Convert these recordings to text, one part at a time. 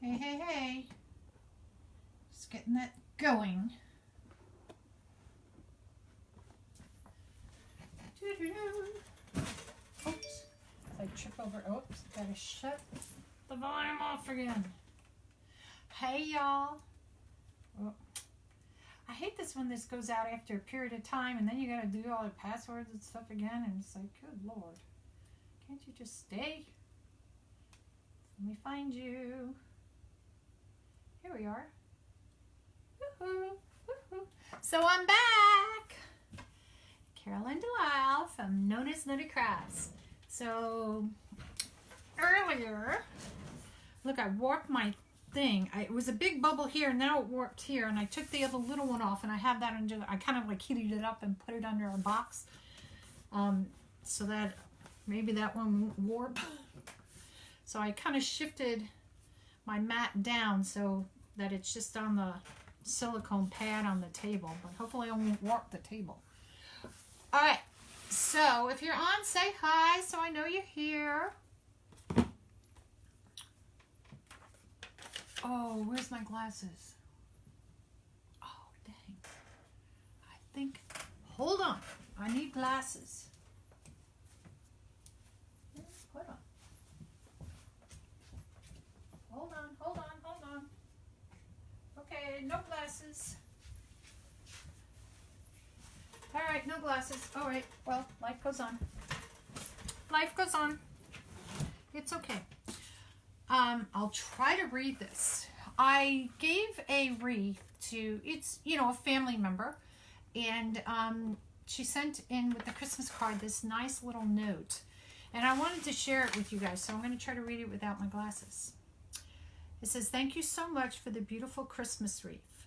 Hey, hey, hey. Just getting that going. Oops. I trip over. Oops. Gotta shut the volume off again. Hey, y'all. Oh. I hate this when this goes out after a period of time and then you gotta do all the passwords and stuff again, and it's like, good Lord. Can't you just stay? Let me find you. Here we are. Woohoo, woohoo. So I'm back. Carolynne from NonnasNuttykrafts. So earlier, look, I warped my thing. It was a big bubble here, now it warped here, and I took the other little one off, and I have that under. I kind of like heated it up and put it under a box, so that maybe that one won't warp. So I kind of shifted my mat down so that it's just on the silicone pad on the table, but hopefully I won't warp the table. All right, so if you're on, say hi so I know you're here. Oh, where's my glasses? Oh, dang. I think, hold on, I need glasses. Hold on. Hold on, hold on, hold on. Okay, no glasses. All right, no glasses. All right, well, life goes on. Life goes on. It's okay. I'll try to read this. I gave a wreath to, it's, you know, a family member, and she sent in with the Christmas card this nice little note, and I wanted to share it with you guys, so I'm going to try to read it without my glasses. It says, "Thank you so much for the beautiful Christmas wreath.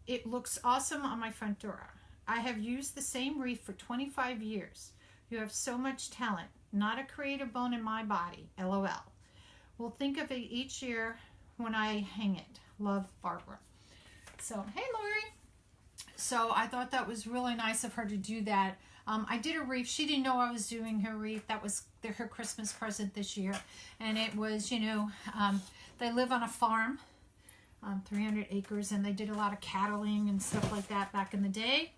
It looks awesome on my front door. I have used the same wreath for 25 years. You have so much talent. Not a creative bone in my body. LOL. We'll think of it each year when I hang it. Love, Barbara." So, hey, Lori. So I thought that was really nice of her to do that. I did a wreath. She didn't know I was doing her wreath. That was her Christmas present this year. And it was, you know, they live on a farm, 300 acres, and they did a lot of cattling and stuff like that back in the day.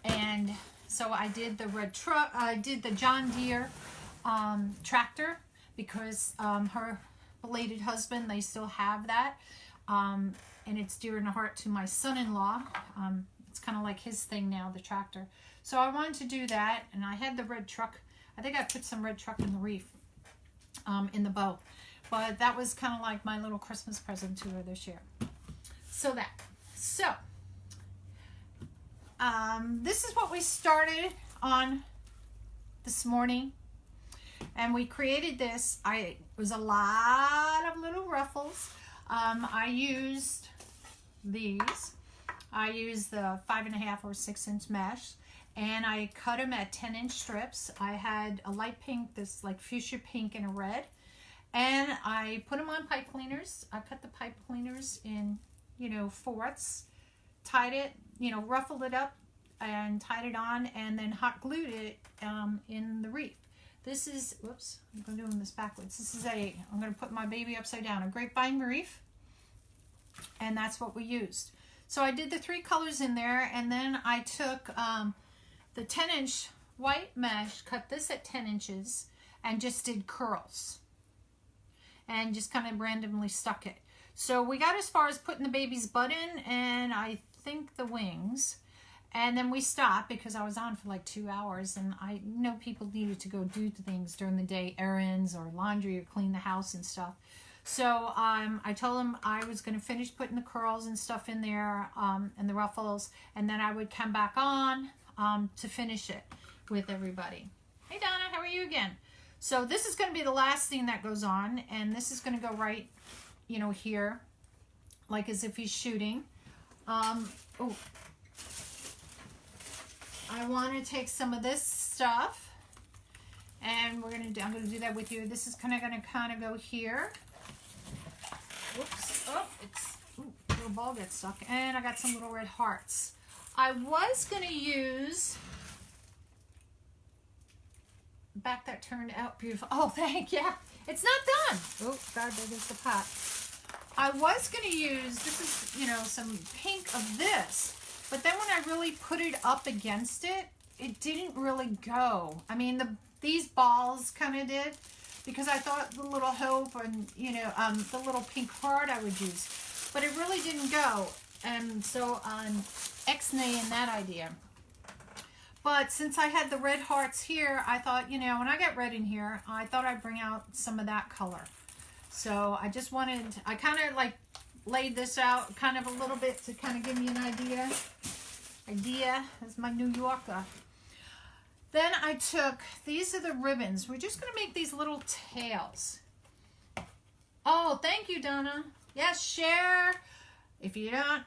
And so I did the red truck. I did the John Deere tractor because her belated husband, they still have that, and it's dear in the heart to my son-in-law. It's kind of like his thing now, the tractor. So I wanted to do that, and I had the red truck. I think I put some red truck in the wreath, in the bow, but that was kind of like my little Christmas present to her this year. So this is what we started on this morning. And we created this. It was a lot of little ruffles. I used these. I used the 5.5 or 6 inch mesh, and I cut them at 10-inch strips. I had a light pink, this like fuchsia pink, and a red, and I put them on pipe cleaners. I cut the pipe cleaners in, you know, fourths, tied it, you know, ruffled it up, and tied it on, and then hot glued it in the wreath. This is, whoops, I'm doing this backwards. This is I'm going to put my baby upside down, a grapevine wreath, and that's what we used. So I did the 3 colors in there, and then I took the 10-inch white mesh, cut this at 10 inches, and just did curls, and just kind of randomly stuck it. So we got as far as putting the baby's butt in, and I think the wings. And then we stopped because I was on for like 2 hours, and I know people needed to go do things during the day, errands or laundry or clean the house and stuff. So I told them I was going to finish putting the curls and stuff in there, and the ruffles, and then I would come back on to finish it with everybody. Hey Donna, how are you again? So this is going to be the last thing that goes on, and this is going to go right, you know, here, like as if he's shooting. I want to take some of this stuff, and I'm going to do that with you. This is going to go here. Whoops. Oh, little ball gets stuck. And I got some little red hearts. I was going to use back that turned out beautiful. Oh, thank you. It's not done. Oh, God, there goes the pot. I was going to use, this is, you know, some pink of this, but then when I really put it up against it, it didn't really go. I mean, these balls kind of did, because I thought the little hope and, you know, the little pink heart I would use, but it really didn't go. And so I'm X-naying that idea. But since I had the red hearts here, I thought, you know, when I got red in here, I thought I'd bring out some of that color. So I just wanted, I kind of like laid this out kind of a little bit to kind of give me an idea. As my New Yorker. Then I took, these are the ribbons. We're just going to make these little tails. Oh, thank you, Donna. Yes, share. If you don't,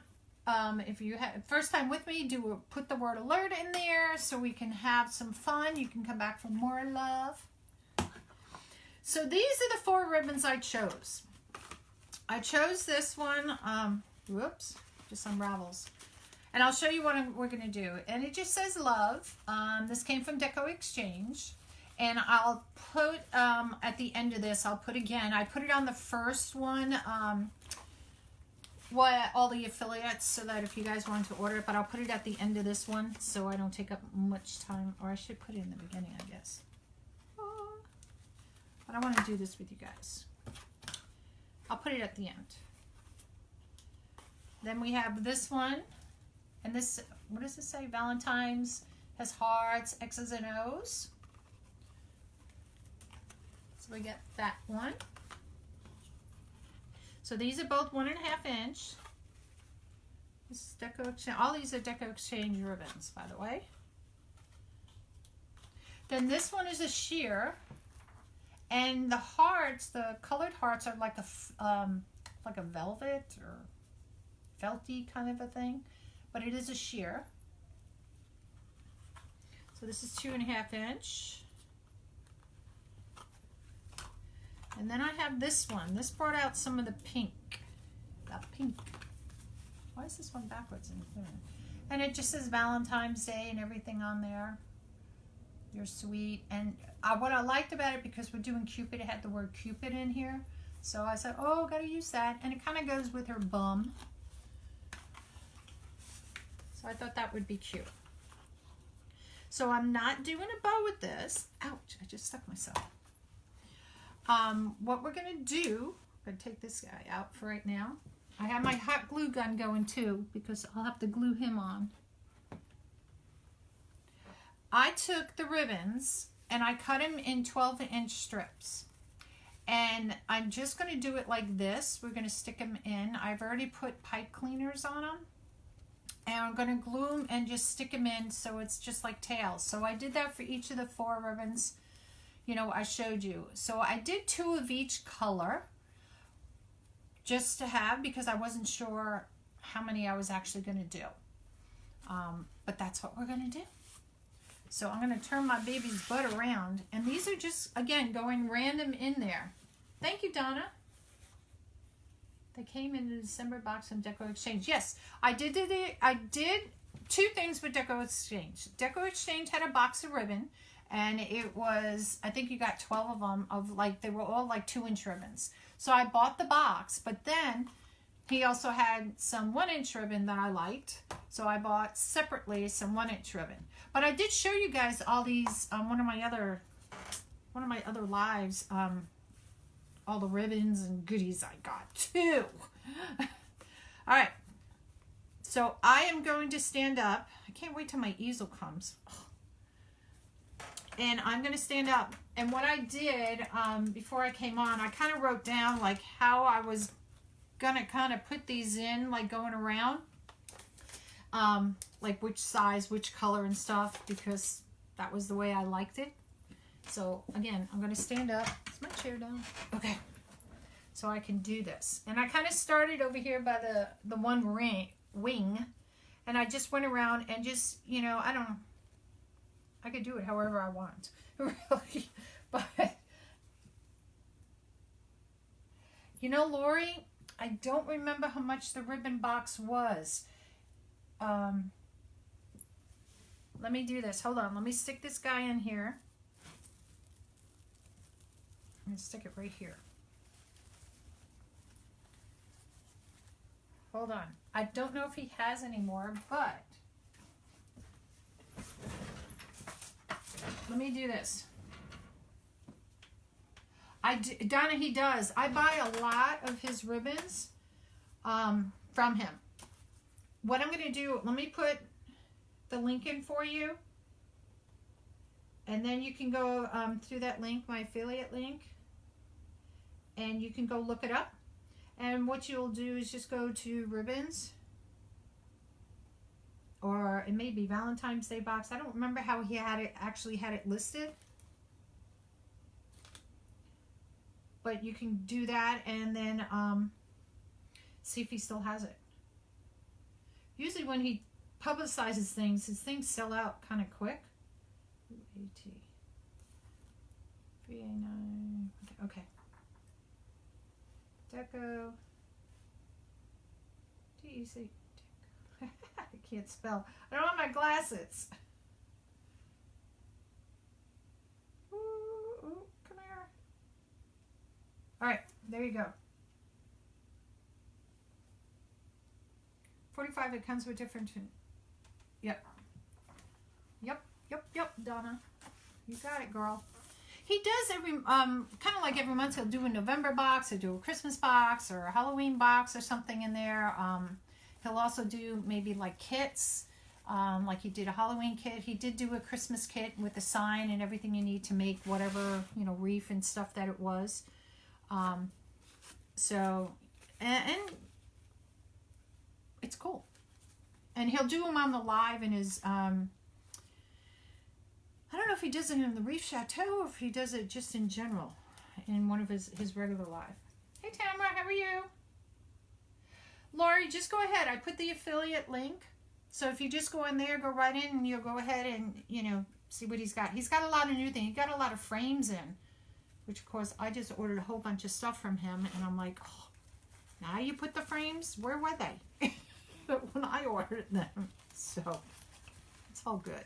if you have first time with me, put the word alert in there so we can have some fun. You can come back for more love. So these are the 4 ribbons I chose. I chose this one. Whoops, just unravels. And I'll show you what we're going to do. And it just says love. This came from Deco Exchange. And I'll put, at the end of this, I'll put again, I put it on the first one, all the affiliates, so that if you guys want to order it, but I'll put it at the end of this one so I don't take up much time. Or I should put it in the beginning, I guess. But I want to do this with you guys. I'll put it at the end. Then we have this one. And this, what does it say? Valentine's has hearts, X's and O's. So we get that one. So these are both 1.5 inch. This is Deco Exchange. All these are Deco Exchange ribbons, by the way. Then this one is a sheer. And the hearts, the colored hearts are like a velvet or felty kind of a thing. But it is a sheer. So this is 2.5 inch. And then I have this one. This brought out some of the pink. That pink. Why is this one backwards in here? And it just says Valentine's Day and everything on there. You're sweet. And what I liked about it, because we're doing Cupid, it had the word Cupid in here. So I said, oh, gotta use that. And it kind of goes with her bum. So I thought that would be cute. So I'm not doing a bow with this. Ouch, I just stuck myself. What we're going to do, I'm going to take this guy out for right now. I have my hot glue gun going too, because I'll have to glue him on. I took the ribbons and I cut them in 12-inch strips. And I'm just going to do it like this. We're going to stick them in. I've already put pipe cleaners on them. And I'm going to glue them and just stick them in so it's just like tails. So I did that for each of the 4 ribbons, you know, I showed you. So I did 2 of each color just to have, because I wasn't sure how many I was actually going to do. But that's what we're going to do. So I'm going to turn my baby's butt around. And these are just, again, going random in there. Thank you, Donna. They came in the December box from Deco Exchange. Yes, I did 2 things with Deco Exchange. Deco Exchange had a box of ribbon, and it was, I think you got 12 of them, of like, they were all like 2-inch ribbons. So I bought the box, but then he also had some 1-inch ribbon that I liked. So I bought separately some 1-inch ribbon. But I did show you guys all these on one of my other lives, all the ribbons and goodies I got too. All right. So I am going to stand up. I can't wait till my easel comes. And I'm going to stand up. And what I did before I came on, I kind of wrote down like how I was going to kind of put these in, like going around. Like which size, which color and stuff, because that was the way I liked it. So again, I'm going to stand up. Is my chair down? Okay. So I can do this. And I kind of started over here by the one wing. And I just went around and just, you know, I could do it however I want. Really. But, you know, Lori, I don't remember how much the ribbon box was. Let me do this. Hold on. Let me stick this guy in here. I'm going to stick it right here. Hold on. I don't know if he has any more, but let me do this. Donna, he does. I buy a lot of his ribbons from him. What I'm going to do, let me put the link in for you. And then you can go through that link, my affiliate link. And you can go look it up. And what you'll do is just go to ribbons. Or it may be Valentine's Day box. I don't remember how he had it, actually had it listed. But you can do that and then see if he still has it. Usually when he publicizes things, his things sell out kind of quick. AT 3A9. Okay. Deco. DEC. I can't spell. I don't have my glasses. Ooh, come here. All right, there you go. 45. It comes with different. Yep. Yep, Donna. You got it, girl. He does every, kind of like every month, he'll do a November box, he'll do a Christmas box, or a Halloween box, or something in there. He'll also do maybe like kits, like he did a Halloween kit. He did do a Christmas kit with the sign and everything you need to make whatever, you know, wreath and stuff that it was. So, and it's cool. And he'll do them on the live in his, I don't know if he does it in the Reef Chateau or if he does it just in general in one of his regular live. Hey, Tamara, how are you? Lori, just go ahead. I put the affiliate link. So if you just go in there, go right in, and you'll go ahead and, you know, see what he's got. He's got a lot of new things. He's got a lot of frames in, which, of course, I just ordered a whole bunch of stuff from him. And I'm like, oh, now you put the frames? Where were they? When I ordered them. So it's all good.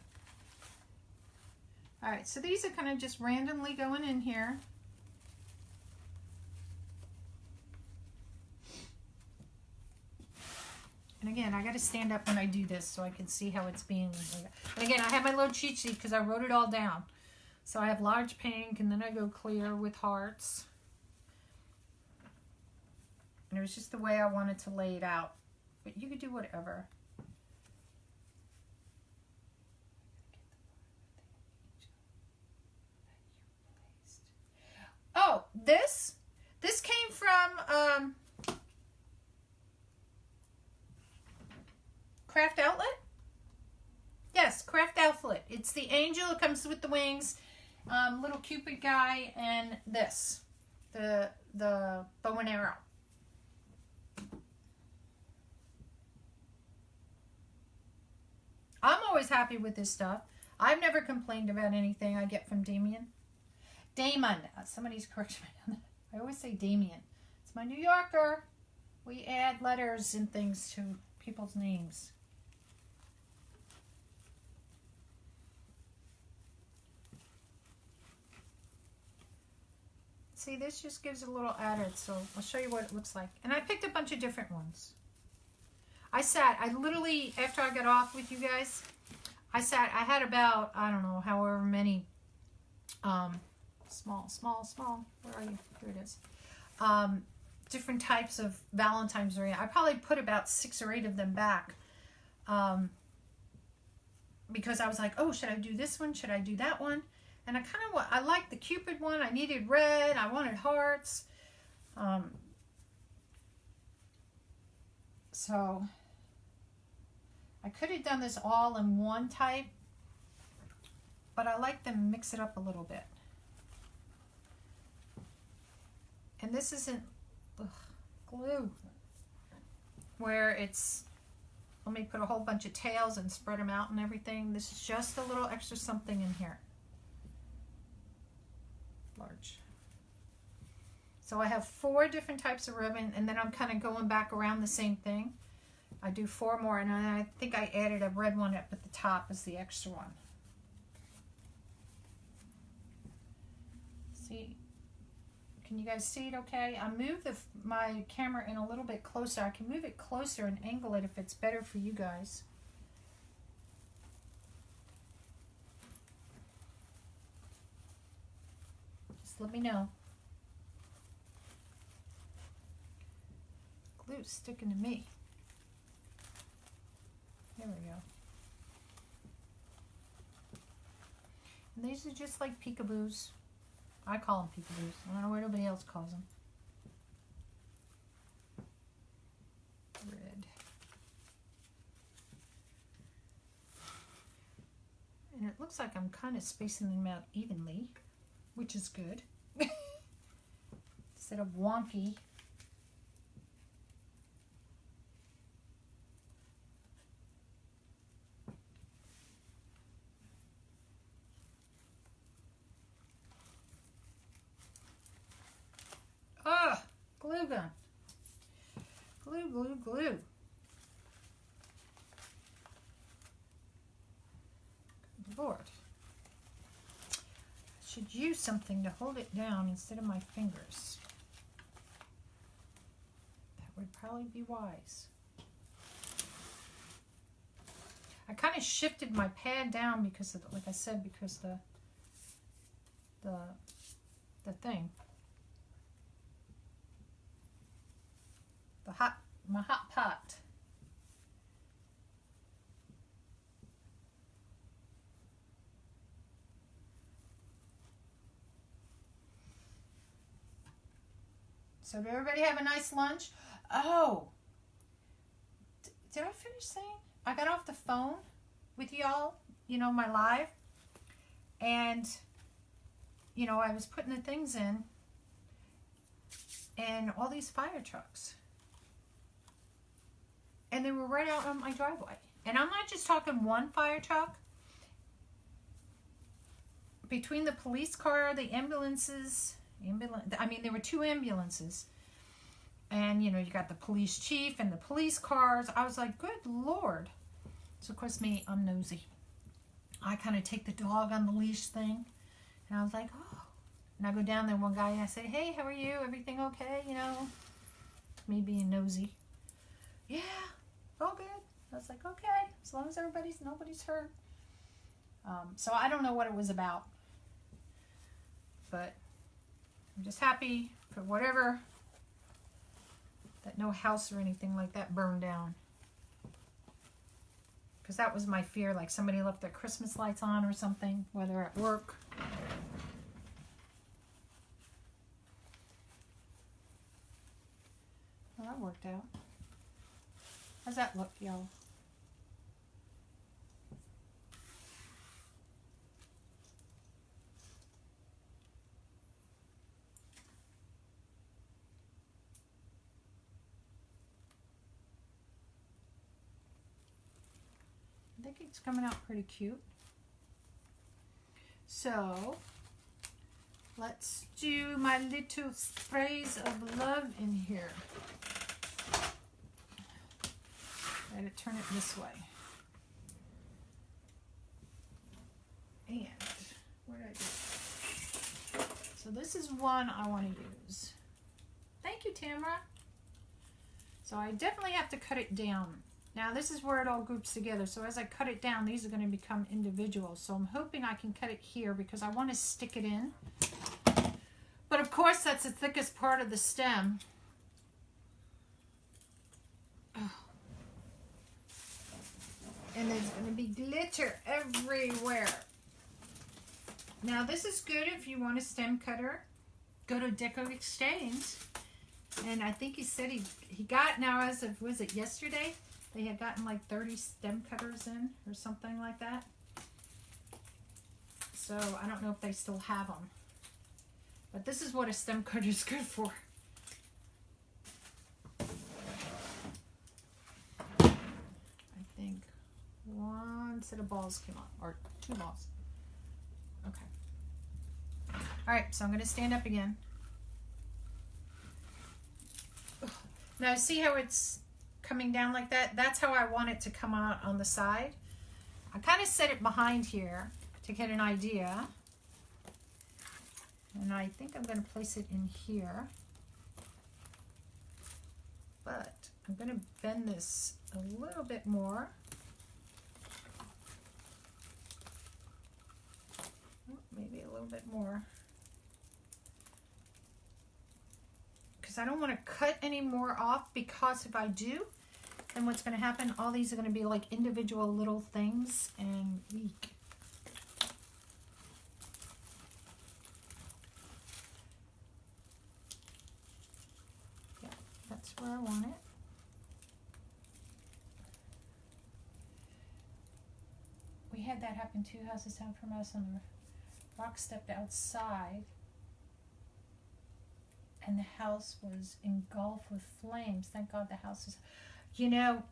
All right, so these are kind of just randomly going in here. And again, I got to stand up when I do this so I can see how it's being. And again, I have my little cheat sheet because I wrote it all down. So I have large pink, and then I go clear with hearts. And it was just the way I wanted to lay it out. But you could do whatever. Oh, this came from Craft Outlet. Yes, Craft Outlet. It's the angel. It comes with the wings, little Cupid guy, and this, the bow and arrow. I'm always happy with this stuff. I've never complained about anything I get from Damon. Somebody's corrected me. I always say Damien. It's my New Yorker. We add letters and things to people's names. See, this just gives a little added, so I'll show you what it looks like. And I picked a bunch of different ones. I literally, after I got off with you guys, I had about, I don't know, however many, small, where are you? Here it is. Different types of Valentine's ring. I probably put about 6 or 8 of them back. Because I was like, oh, should I do this one? Should I do that one? And I liked the Cupid one. I needed red. I wanted hearts. So I could have done this all in one type, but I like them mix it up a little bit. And this isn't glue where it's, let me put a whole bunch of tails and spread them out and everything. This is just a little extra something in here. Large. So I have 4 different types of ribbon, and then I'm kind of going back around the same thing. I do 4 more, and I think I added a red one up at the top as the extra one. See, Can you guys see it okay? I moved my camera in a little bit closer. I can move it closer and angle it if it's better for you guys. Just let me know. Glue's sticking to me. There we go. And these are just like peekaboos. I call them peekaboos. I don't know what nobody else calls them. Red. And it looks like I'm kind of spacing them out evenly, which is good. Instead of wonky. Glue gun. Glue, glue, glue. Good Lord. I should use something to hold it down instead of my fingers. That would probably be wise. I kind of shifted my pad down because of, like I said, because the thing. My hot pot. So did everybody have a nice lunch? Oh, did I finish saying? I got off the phone with y'all, you know, my live, and, you know, I was putting the things in, and all these fire trucks. And they were right out on my driveway. And I'm not just talking one fire truck. Between the police car, the ambulances, I mean, there were 2 ambulances. And, you know, you got the police chief and the police cars. I was like, good Lord. So, of course, me, I'm nosy. I kind of take the dog on the leash thing. And I was like, oh. And I go down there, one guy, and I say, hey, how are you? Everything okay? You know, me being nosy. Yeah. All good. I was like, okay, as long as nobody's hurt. So I don't know what it was about, but I'm just happy for whatever, that no house or anything like that burned down. Because that was my fear, like somebody left their Christmas lights on or something, whether at work. Well, that worked out. How's that look, y'all? I think it's coming out pretty cute. So, let's do my little sprays of love in here. I had to turn it this way. And where did I do it? So this is one I want to use. Thank you, Tamara. So I definitely have to cut it down. Now this is where it all groups together. So as I cut it down, these are going to become individual. So I'm hoping I can cut it here because I want to stick it in. But of course that's the thickest part of the stem. Oh. And there's going to be glitter everywhere. Now this is good if you want a stem cutter. Go to Deco Exchange. And I think he said he got, now as of, was it yesterday? They had gotten like 30 stem cutters in or something like that. So I don't know if they still have them. But this is what a stem cutter is good for. I think one set of balls came out, or 2 balls. Okay. All right, so I'm going to stand up again. Now see how it's coming down like that? That's how I want it to come out on the side. I kind of set it behind here to get an idea. And I think I'm going to place it in here. But I'm going to bend this a little bit more. Maybe a little bit more. Because I don't want to cut any more off, because if I do, then what's going to happen, all these are going to be like individual little things and weak. Yeah, that's where I want it. We had that happen 2 houses down from us, and the rock stepped outside and the house was engulfed with flames. Thank God the house is, you know,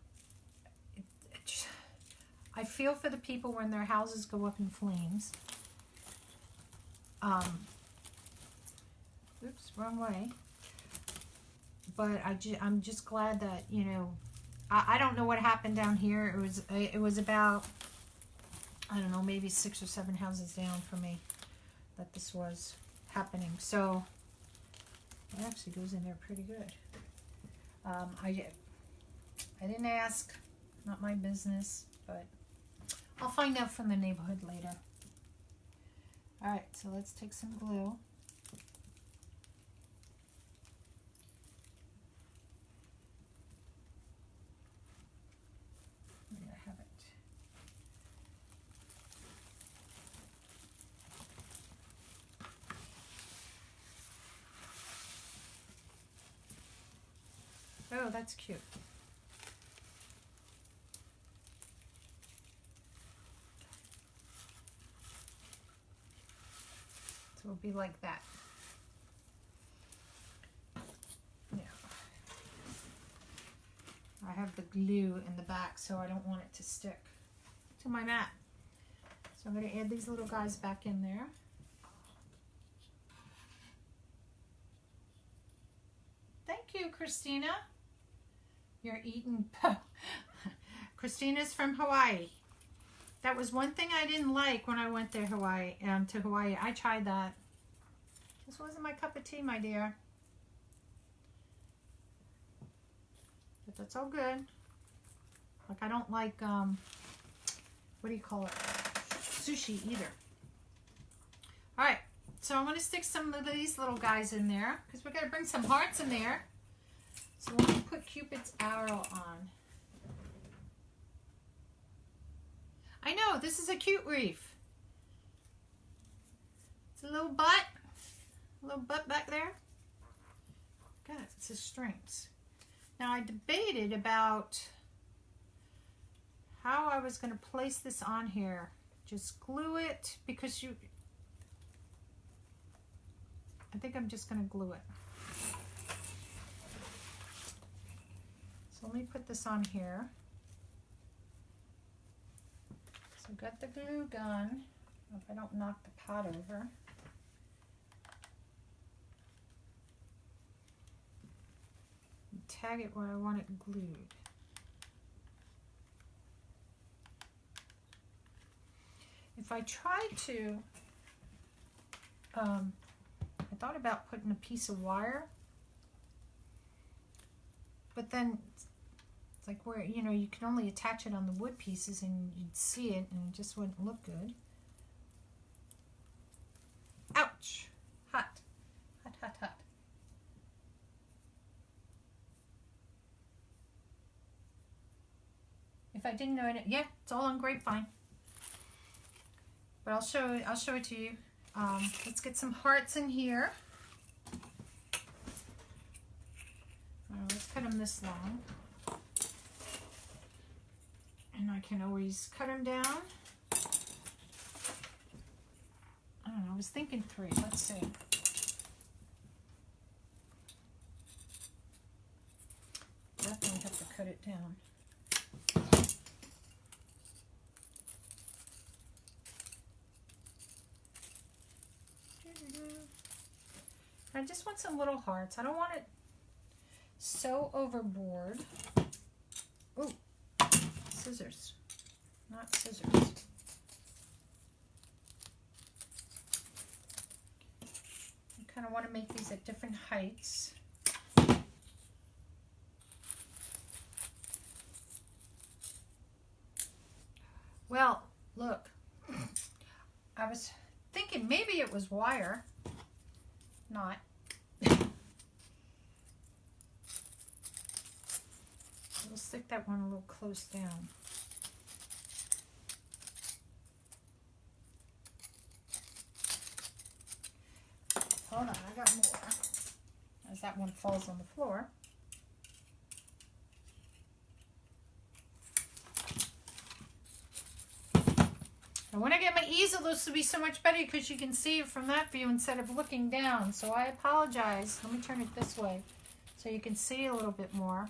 I feel for the people when their houses go up in flames. Oops, wrong way. But I'm just glad that, you know, I don't know what happened down here. It was about, I don't know, maybe 6 or 7 houses down from me that this was happening. So it actually goes in there pretty good. I didn't ask, not my business, but I'll find out from the neighborhood later. All right, so let's take some glue. There I have it. Oh, that's cute. So it'll be like that. Yeah. I have the glue in the back, so I don't want it to stick to my mat. So I'm going to add these little guys back in there. Thank you, Christina. You're eating. Christina's from Hawaii. That was one thing I didn't like when I went there, to Hawaii. I tried that. This wasn't my cup of tea, my dear. But that's all good. Like, I don't like, what do you call it? Sushi either. All right. So I'm going to stick some of these little guys in there, because we're going to bring some hearts in there. So we're going to put Cupid's arrow on. I know, this is a cute wreath. It's a little butt back there. God, it's the strings. Now I debated about how I was going to place this on here. Just glue it, because I think I'm just going to glue it. So let me put this on here. So I've got the glue gun. Hope I don't knock the pot over. And tag it where I want it glued. If I try to, I thought about putting a piece of wire, but then it's like where, you know, you can only attach it on the wood pieces and you'd see it and it just wouldn't look good. Ouch! Hot. Hot, hot, hot. If I didn't know it, yeah, it's all on grapevine. But I'll show it to you. Let's get some hearts in here. Let's cut them this long. And I can always cut them down. I don't know, I was thinking 3. Let's see. Definitely have to cut it down. I just want some little hearts. I don't want it so overboard. Oh, scissors, not scissors. kind of want to make these at different heights. Well, look, I was thinking maybe it was wire. Not. We'll stick that one a little close down. Hold on, I got more. As that one falls on the floor. And when I get my easel, this will be so much better because you can see it from that view instead of looking down. So I apologize. Let me turn it this way so you can see a little bit more.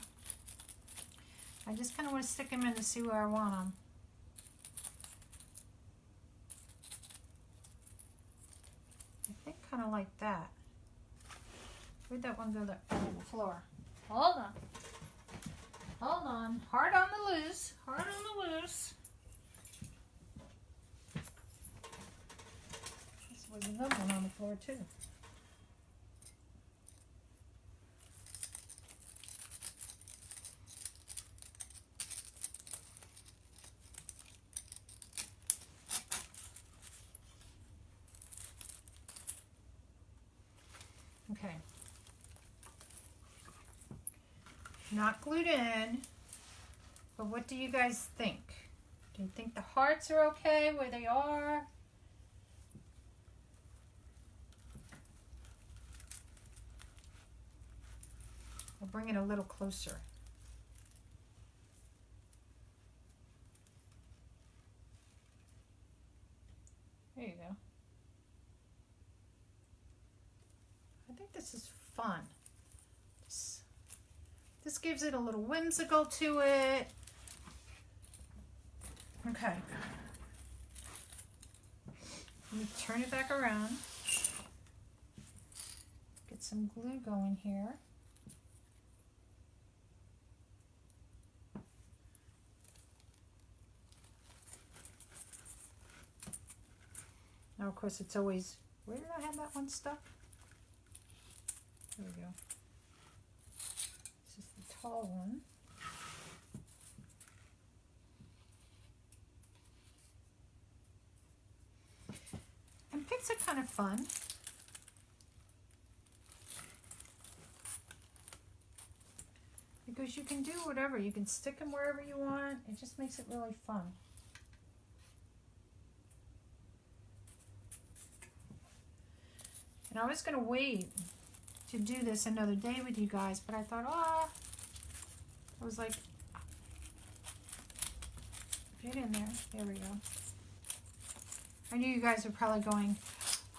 I just kind of want to stick them in to see where I want them. I think kind of like that. Where'd that one go there? Oh, on the floor. Hold on. Hold on. Hard on the loose. Hard on the loose. There's another one on the floor too. Okay. Not glued in, but what do you guys think? Do you think the hearts are okay where they are? I'll bring it a little closer. There you go. I think this is fun. This gives it a little whimsical to it. Okay. Let me turn it back around. Get some glue going here. Now, of course, it's always, where did I have that one stuck? There we go. This is the tall one. And picks are kind of fun. Because you can do whatever. You can stick them wherever you want. It just makes it really fun. And I was going to wait to do this another day with you guys, but I thought, I was like, get in there. There we go. I knew you guys were probably going,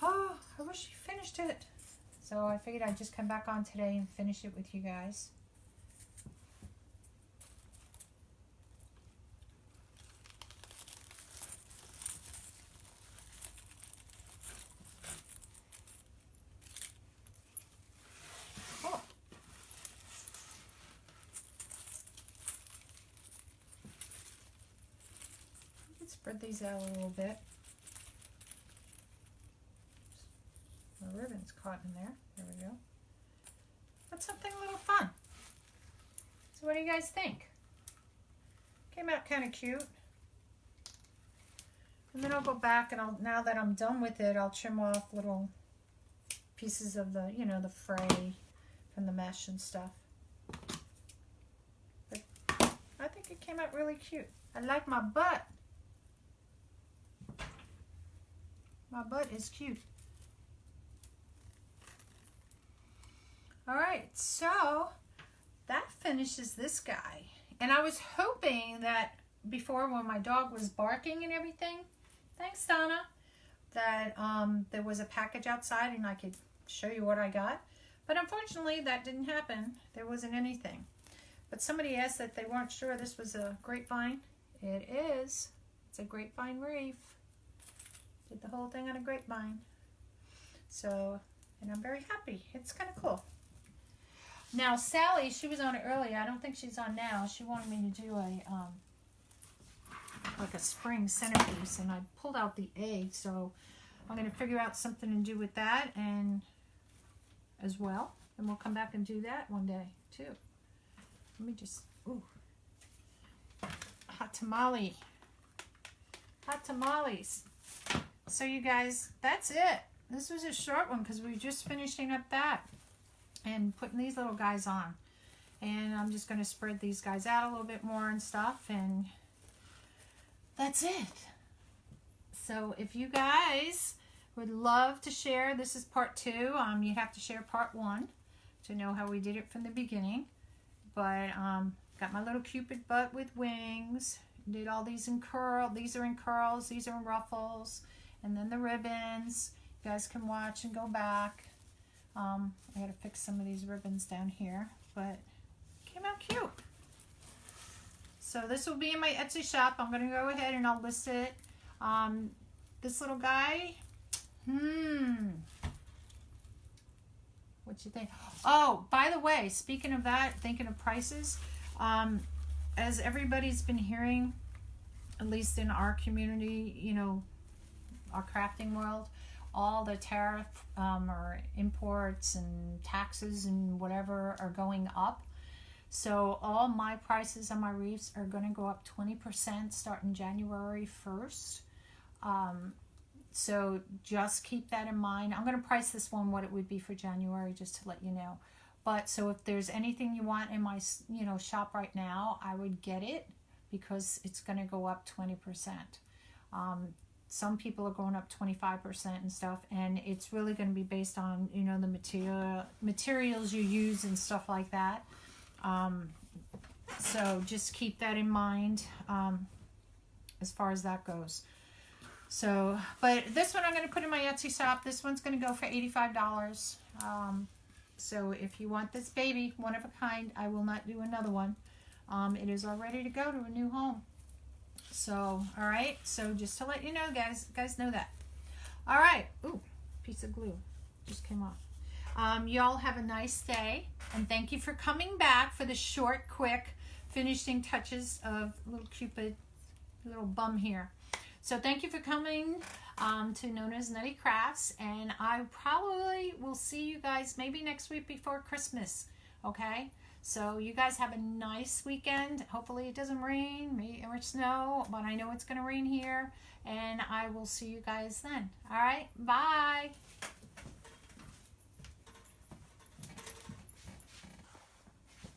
oh, I wish you finished it. So I figured I'd just come back on today and finish it with you guys. Spread these out a little bit. The ribbon's caught in there. There we go. That's something a little fun. So what do you guys think? Came out kind of cute. And then I'll go back and now that I'm done with it, I'll trim off little pieces of the, you know, the fray from the mesh and stuff. But I think it came out really cute. I like my butt. My butt is cute. All right, so that finishes this guy. And I was hoping that before, when my dog was barking and everything, thanks Donna, that there was a package outside and I could show you what I got. But unfortunately that didn't happen. There wasn't anything. But somebody asked that they weren't sure this was a grapevine. It is. It's a grapevine wreath. Did the whole thing on a grapevine. So, and I'm very happy. It's kind of cool. Now Sally, she was on it earlier. I don't think she's on now. She wanted me to do a like a spring centerpiece, and I pulled out the egg. So I'm going to figure out something to do with that and as well. And we'll come back and do that one day too. Let me just, ooh. Hot tamale. Hot tamales. So you guys, that's it. This was a short one because we were just finishing up that and putting these little guys on. And I'm just going to spread these guys out a little bit more and stuff. And that's it. So if you guys would love to share, this is part 2. You have to share part 1 to know how we did it from the beginning. But got my little Cupid butt with wings. Did all these in curl. These are in curls. These are in ruffles. And then the ribbons. You guys can watch and go back. I got to fix some of these ribbons down here. But it came out cute. So this will be in my Etsy shop. I'm going to go ahead and I'll list it. This little guy. What you think? Oh, by the way, speaking of that, thinking of prices, as everybody's been hearing, at least in our community, you know, our crafting world, all the tariff or imports and taxes and whatever are going up. So all my prices on my wreaths are going to go up 20% starting January 1st. So just keep that in mind. I'm going to price this one what it would be for January just to let you know. But so if there's anything you want in my, you know, shop right now, I would get it because it's going to go up 20%. Some people are going up 25% and stuff, and it's really going to be based on, you know, the materials you use and stuff like that. So just keep that in mind as far as that goes. So, but this one I'm going to put in my Etsy shop. This one's going to go for $85. So if you want this baby, one of a kind, I will not do another one. It is all ready to go to a new home. So, all right. So just to let you know, guys know that. All right. Ooh, piece of glue just came off. Y'all have a nice day. And thank you for coming back for the short, quick finishing touches of little Cupid, little bum here. So thank you for coming to NonnasNuttykrafts, and I probably will see you guys maybe next week before Christmas, okay? So you guys have a nice weekend. Hopefully it doesn't rain or snow, but I know it's going to rain here, and I will see you guys then. All right, bye.